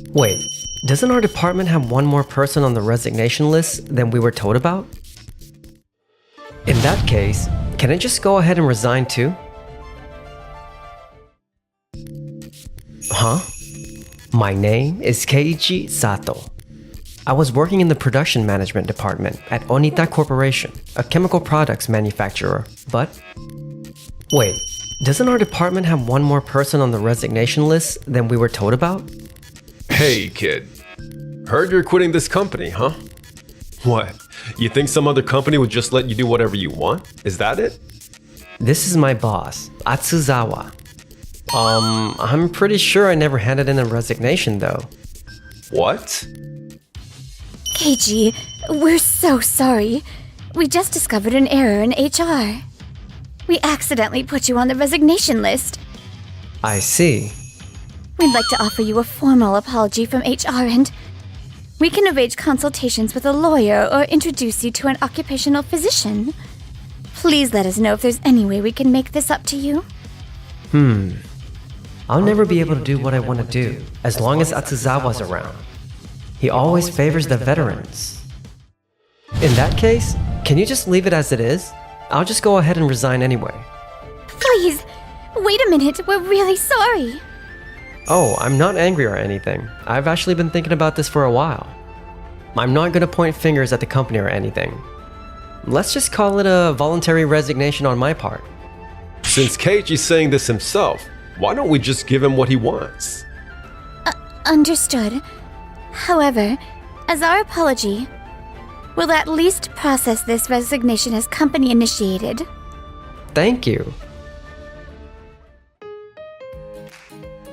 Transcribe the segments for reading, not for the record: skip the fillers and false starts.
Wait, doesn't our department have one more person on the resignation list than we were told about? In that case, can I just go ahead and resign too? Huh? My name is Keiichi Sato. I was working in the production management department at Onita Corporation, a chemical products manufacturer, but... Wait, doesn't our department have one more person on the resignation list than we were told about? Hey, kid. Heard you're quitting this company, huh? What? You think some other company would just let you do whatever you want? Is that it? This is my boss, Atsuzawa. I'm pretty sure I never handed in a resignation though. What? Keiji, we're so sorry. We just discovered an error in HR. We accidentally put you on the resignation list. I see. We'd like to offer you a formal apology from HR and we can arrange consultations with a lawyer or introduce you to an occupational physician. Please let us know if there's any way we can make this up to you. I'll never be able to do what I want to do as long as Atsuzawa's around. He always favors the veterans. In that case, can you just leave it as it is? I'll just go ahead and resign anyway. Please, wait a minute, we're really sorry. Oh, I'm not angry or anything. I've actually been thinking about this for a while. I'm not gonna point fingers at the company or anything. Let's just call it a voluntary resignation on my part. Since Keiichi's saying this himself, why don't we just give him what he wants? Understood. However, as our apology, we'll at least process this resignation as company initiated. Thank you.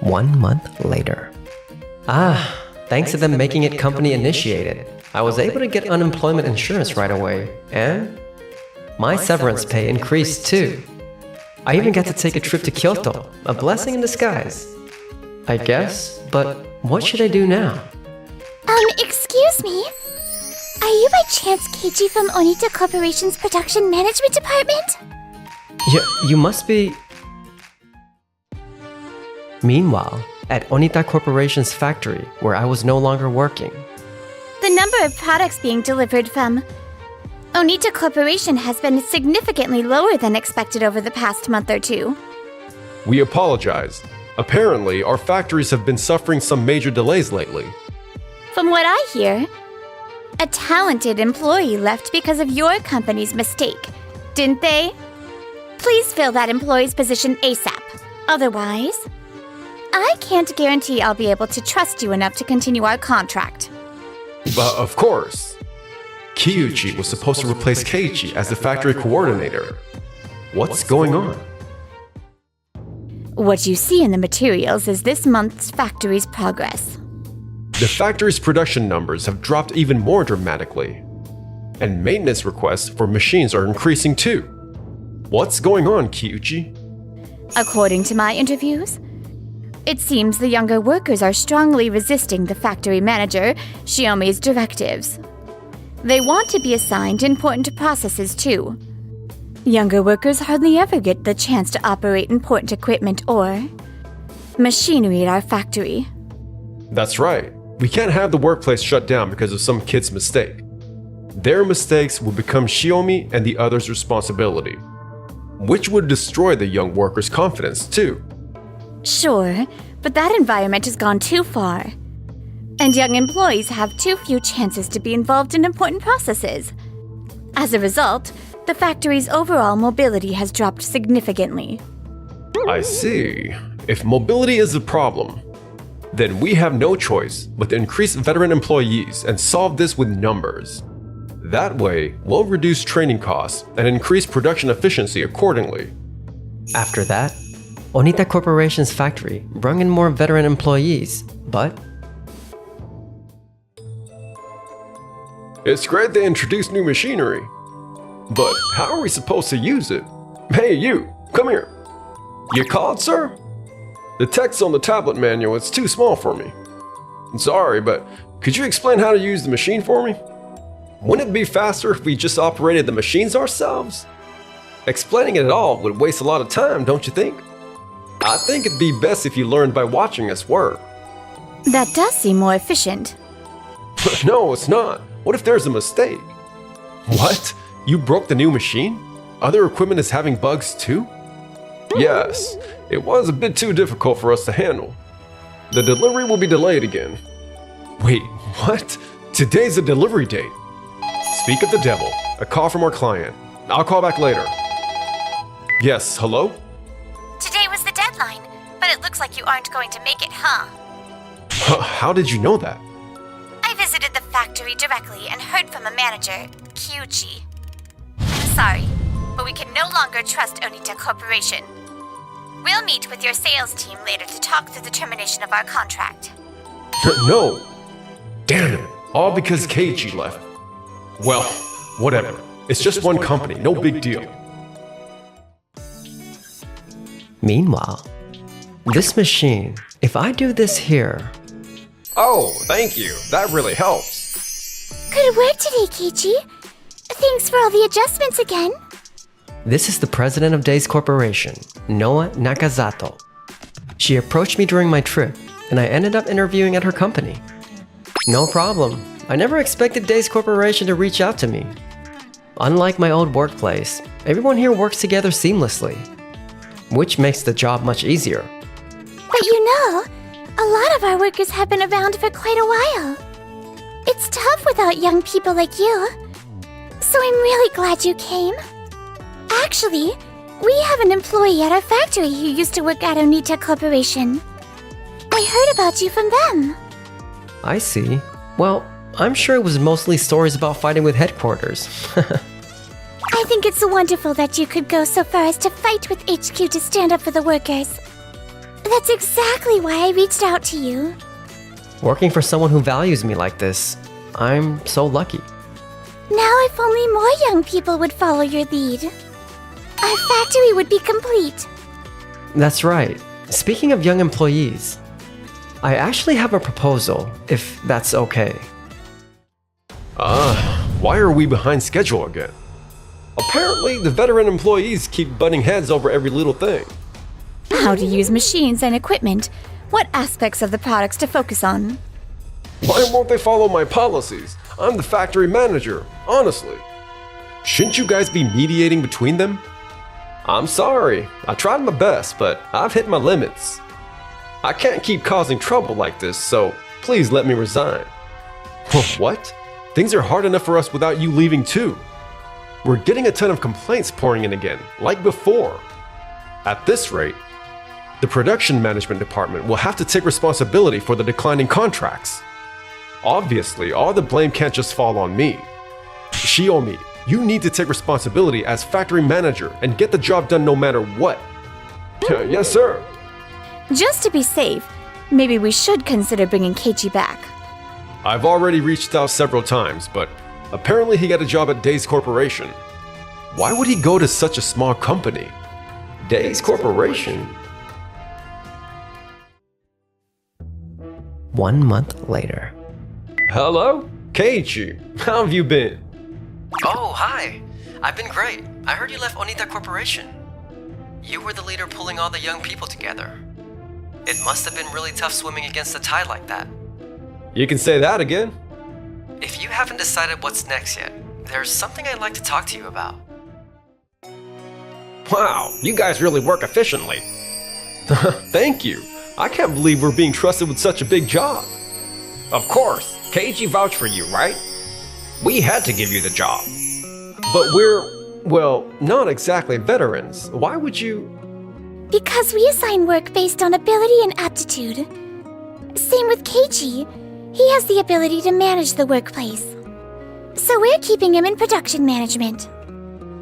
1 month later. Thanks to them making it company initiated, I was able to get unemployment insurance right away, and my severance pay increased too. I even got to take a trip to Kyoto, a blessing in disguise. I guess, but what should I do now? Excuse me? Are you by chance Keiji from Onita Corporation's production management department? You must be... Meanwhile, at Onita Corporation's factory, where I was no longer working. The number of products being delivered from Onita Corporation has been significantly lower than expected over the past month or two. We apologize. Apparently, our factories have been suffering some major delays lately. From what I hear, a talented employee left because of your company's mistake, didn't they? Please fill that employee's position ASAP. Otherwise, I can't guarantee I'll be able to trust you enough to continue our contract. But of course. Kyuchi was supposed to replace Keiichi as the factory coordinator. What's going on? What you see in the materials is this month's factory's progress. The factory's production numbers have dropped even more dramatically. And maintenance requests for machines are increasing too. What's going on, Kyuchi? According to my interviews, it seems the younger workers are strongly resisting the factory manager, Shiomi's directives. They want to be assigned important processes too. Younger workers hardly ever get the chance to operate important equipment or machinery at our factory. That's right. We can't have the workplace shut down because of some kid's mistake. Their mistakes will become Shiomi and the others' responsibility, which would destroy the young workers' confidence too. Sure, but that environment has gone too far. And young employees have too few chances to be involved in important processes. As a result, the factory's overall mobility has dropped significantly. I see. If mobility is a problem, then we have no choice but to increase veteran employees and solve this with numbers. That way, we'll reduce training costs and increase production efficiency accordingly. After that, Onita Corporation's factory brought in more veteran employees, but... It's great they introduced new machinery, but how are we supposed to use it? Hey you, come here. You called, sir? The text on the tablet manual is too small for me. Sorry, but could you explain how to use the machine for me? Wouldn't it be faster if we just operated the machines ourselves? Explaining it at all would waste a lot of time, don't you think? I think it'd be best if you learned by watching us work. That does seem more efficient. No, it's not. What if there's a mistake? What? You broke the new machine? Other equipment is having bugs too? Yes, it was a bit too difficult for us to handle. The delivery will be delayed again. Wait, what? Today's the delivery date. Speak of the devil. A call from our client. I'll call back later. Yes, hello? Today was the deadline, but it looks like you aren't going to make it, huh? How did you know that? I visited the factory directly and heard from a manager, Kyuchi. I'm sorry, but we can no longer trust Onita Corporation. We'll meet with your sales team later to talk through the termination of our contract. No! Damn it! All because Keiichi left. Well, whatever. It's just one company, no big deal. Meanwhile, this machine, if I do this here... Oh, thank you. That really helps. Good work today, Keiichi. Thanks for all the adjustments again. This is the president of Days Corporation, Noa Nakazato. She approached me during my trip, and I ended up interviewing at her company. No problem. I never expected Days Corporation to reach out to me. Unlike my old workplace, everyone here works together seamlessly, which makes the job much easier. But you know, a lot of our workers have been around for quite a while. It's tough without young people like you. So I'm really glad you came. Actually, we have an employee at our factory who used to work at Onita Corporation. I heard about you from them. I see. Well, I'm sure it was mostly stories about fighting with headquarters. I think it's wonderful that you could go so far as to fight with HQ to stand up for the workers. That's exactly why I reached out to you. Working for someone who values me like this, I'm so lucky. Now if only more young people would follow your lead, our factory would be complete. That's right. Speaking of young employees, I actually have a proposal, if that's okay. Why are we behind schedule again? Apparently, the veteran employees keep butting heads over every little thing. How to use machines and equipment, what aspects of the products to focus on. Why won't they follow my policies? I'm the factory manager, honestly. Shouldn't you guys be mediating between them? I'm sorry, I tried my best, but I've hit my limits. I can't keep causing trouble like this, so please let me resign. What? Things are hard enough for us without you leaving too. We're getting a ton of complaints pouring in again, like before. At this rate, the production management department will have to take responsibility for the declining contracts. Obviously, all the blame can't just fall on me. Shiomi, you need to take responsibility as factory manager and get the job done no matter what. Yes, sir. Just to be safe, maybe we should consider bringing Keiichi back. I've already reached out several times, but apparently he got a job at Days Corporation. Why would he go to such a small company? Days Corporation? 1 month later. Hello? Keiichi, how have you been? Oh, hi. I've been great. I heard you left Onita Corporation. You were the leader pulling all the young people together. It must have been really tough swimming against the tide like that. You can say that again. If you haven't decided what's next yet, there's something I'd like to talk to you about. Wow, you guys really work efficiently. Thank you. I can't believe we're being trusted with such a big job. Of course, Keiichi vouched for you, right? We had to give you the job. But we're, well, not exactly veterans. Why would you? Because we assign work based on ability and aptitude. Same with Keiichi. He has the ability to manage the workplace. So we're keeping him in production management.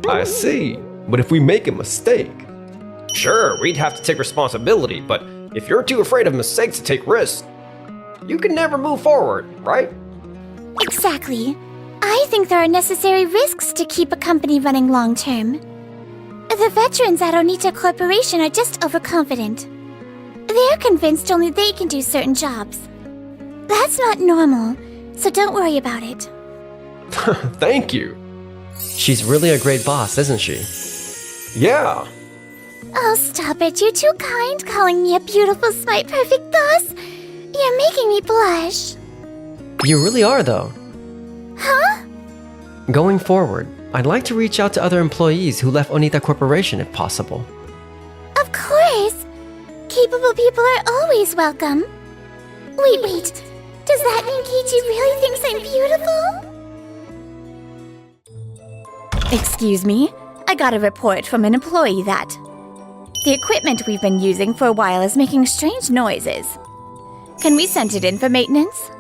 I see. But if we make a mistake... Sure, we'd have to take responsibility, but if you're too afraid of mistakes to take risks, you can never move forward, right? Exactly. I think there are necessary risks to keep a company running long term. The veterans at Onita Corporation are just overconfident. They're convinced only they can do certain jobs. That's not normal, so don't worry about it. Thank you. She's really a great boss, isn't she? Yeah. Oh, stop it. You're too kind calling me a beautiful, smart, perfect boss. You're making me blush. You really are, though. Huh? Going forward, I'd like to reach out to other employees who left Onita Corporation if possible. Of course. Capable people are always welcome. Wait. Does that mean Keiichi really thinks I'm beautiful? Excuse me. I got a report from an employee that the equipment we've been using for a while is making strange noises. Can we send it in for maintenance?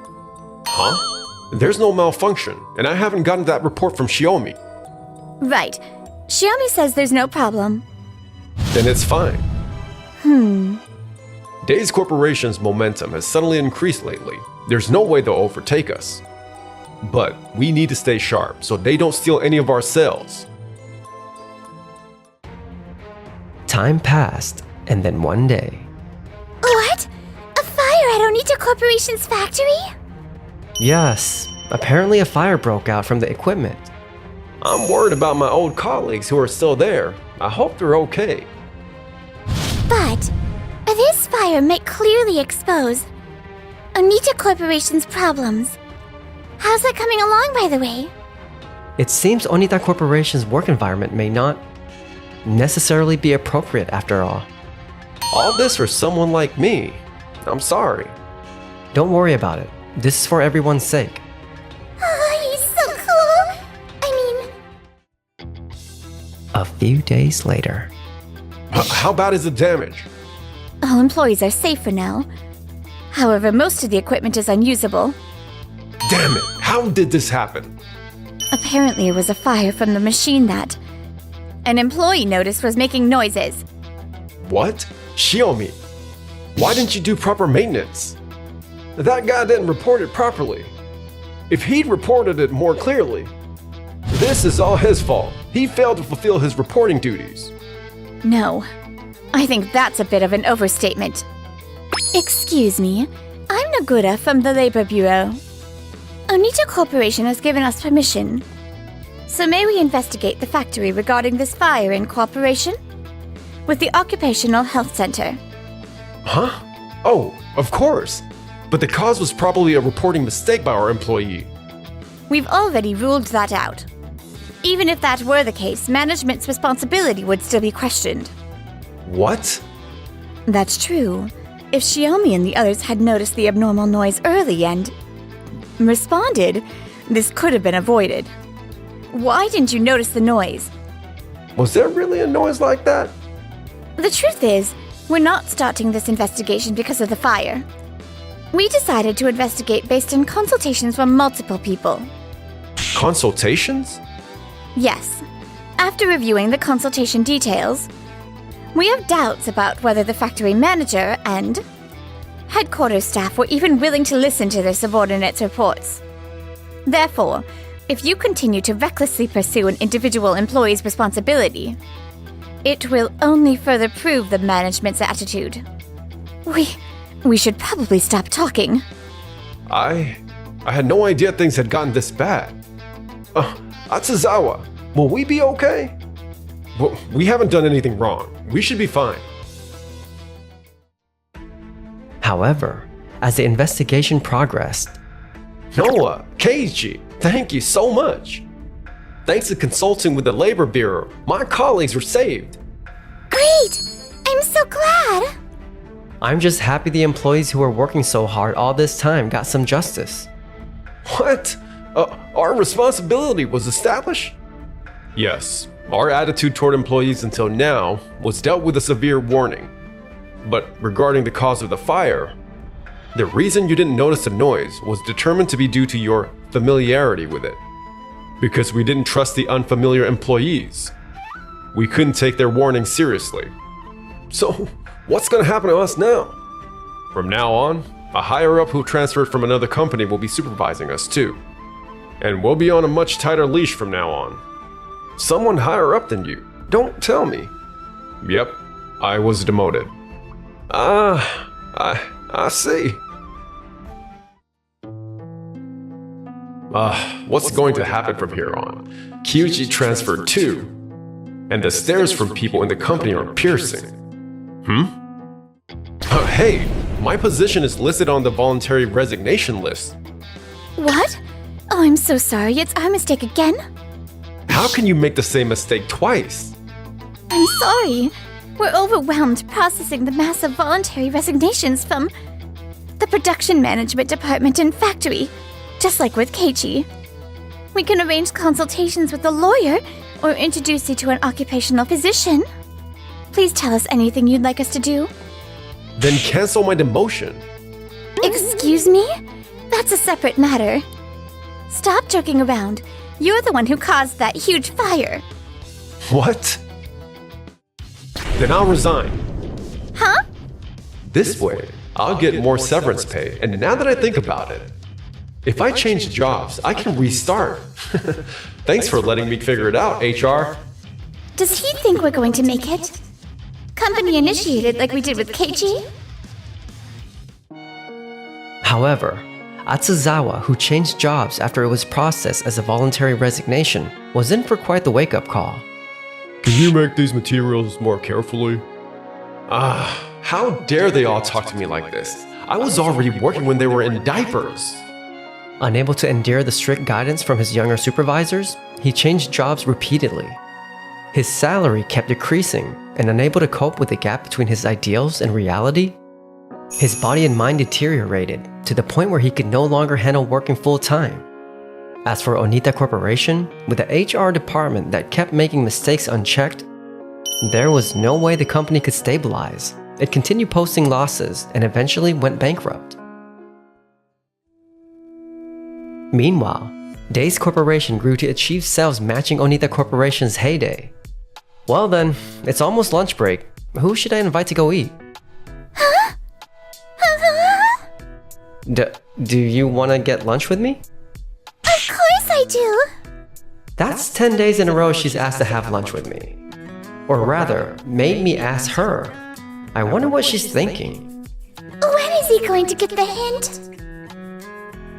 Huh? There's no malfunction, and I haven't gotten that report from Xiaomi. Right. Xiaomi says there's no problem. Then it's fine. Days Corporation's momentum has suddenly increased lately. There's no way they'll overtake us. But we need to stay sharp so they don't steal any of our sales. Time passed, and then one day. What? A fire at Onita Corporation's factory? Yes, apparently a fire broke out from the equipment. I'm worried about my old colleagues who are still there. I hope they're okay. But this fire might clearly expose Onita Corporation's problems. How's that coming along, by the way? It seems Onita Corporation's work environment may not necessarily be appropriate after all. All this for someone like me. I'm sorry. Don't worry about it. This is for everyone's sake. Oh, he's so cool. A few days later. How bad is the damage? All employees are safe for now. However, most of the equipment is unusable. Damn it! How did this happen? Apparently, it was a fire from the machine that an employee noticed was making noises. What? Xiaomi, why didn't you do proper maintenance? That guy didn't report it properly. If he'd reported it more clearly, this is all his fault. He failed to fulfill his reporting duties. No, I think that's a bit of an overstatement. Excuse me, I'm Nagura from the Labor Bureau. Onita Corporation has given us permission. So may we investigate the factory regarding this fire in cooperation with the Occupational Health Center? Huh? Oh, of course. But the cause was probably a reporting mistake by our employee. We've already ruled that out. Even if that were the case, management's responsibility would still be questioned. What? That's true. If Xiaomi and the others had noticed the abnormal noise early and responded, this could have been avoided. Why didn't you notice the noise? Was there really a noise like that? The truth is, we're not starting this investigation because of the fire. We decided to investigate based on consultations from multiple people. Consultations? Yes. After reviewing the consultation details, we have doubts about whether the factory manager and headquarters staff were even willing to listen to their subordinates' reports. Therefore, if you continue to recklessly pursue an individual employee's responsibility, it will only further prove the management's attitude. We should probably stop talking. I had no idea things had gotten this bad. Atsuzawa, will we be okay? Well, we haven't done anything wrong. We should be fine. However, as the investigation progressed, Noah, Keiichi, thank you so much. Thanks to consulting with the Labor Bureau, my colleagues were saved. Great! I'm so glad! I'm just happy the employees who were working so hard all this time got some justice. What? Our responsibility was established? Yes, our attitude toward employees until now was dealt with a severe warning. But regarding the cause of the fire, the reason you didn't notice the noise was determined to be due to your familiarity with it. Because we didn't trust the unfamiliar employees. We couldn't take their warning seriously. So, what's gonna happen to us now? From now on, a higher-up who transferred from another company will be supervising us too. And we'll be on a much tighter leash from now on. Someone higher up than you? Don't tell me. Yep, I was demoted. I see. What's going to happen from here on? Kyuji transferred too. And the stares from people in the company are piercing. Hey, My position is listed on the voluntary resignation list. What? Oh, I'm so sorry. It's our mistake again. How can you make the same mistake twice? I'm sorry. We're overwhelmed processing the massive voluntary resignations from the production management department and factory, just like with Keiichi. We can arrange consultations with a lawyer or introduce you to an occupational physician. Please tell us anything you'd like us to do. Then cancel my demotion. Excuse me? That's a separate matter. Stop joking around. You're the one who caused that huge fire. What? Then I'll resign. Huh? This way, I'll get more severance pay, and now that I think about it, if I change jobs, I can restart. Thanks for letting me figure it out, HR. Does he think we're going to make it? Company initiated like we did with Keiichi? However, Atsuzawa, who changed jobs after it was processed as a voluntary resignation, was in for quite the wake-up call. Can you make these materials more carefully? How dare they all talk to me like this? I was already working when they were in diapers. Unable to endure the strict guidance from his younger supervisors, he changed jobs repeatedly. His salary kept decreasing, and unable to cope with the gap between his ideals and reality, his body and mind deteriorated to the point where he could no longer handle working full-time. As for Onita Corporation, with the HR department that kept making mistakes unchecked, there was no way the company could stabilize. It continued posting losses and eventually went bankrupt. Meanwhile, Days Corporation grew to achieve sales matching Onita Corporation's heyday. Well then, it's almost lunch break. Who should I invite to go eat? Huh? Do you want to get lunch with me? Of course I do. That's 10 days in a row she's asked to have lunch with me. Or rather, made me ask her. I wonder what she's thinking. When is he going to get the hint?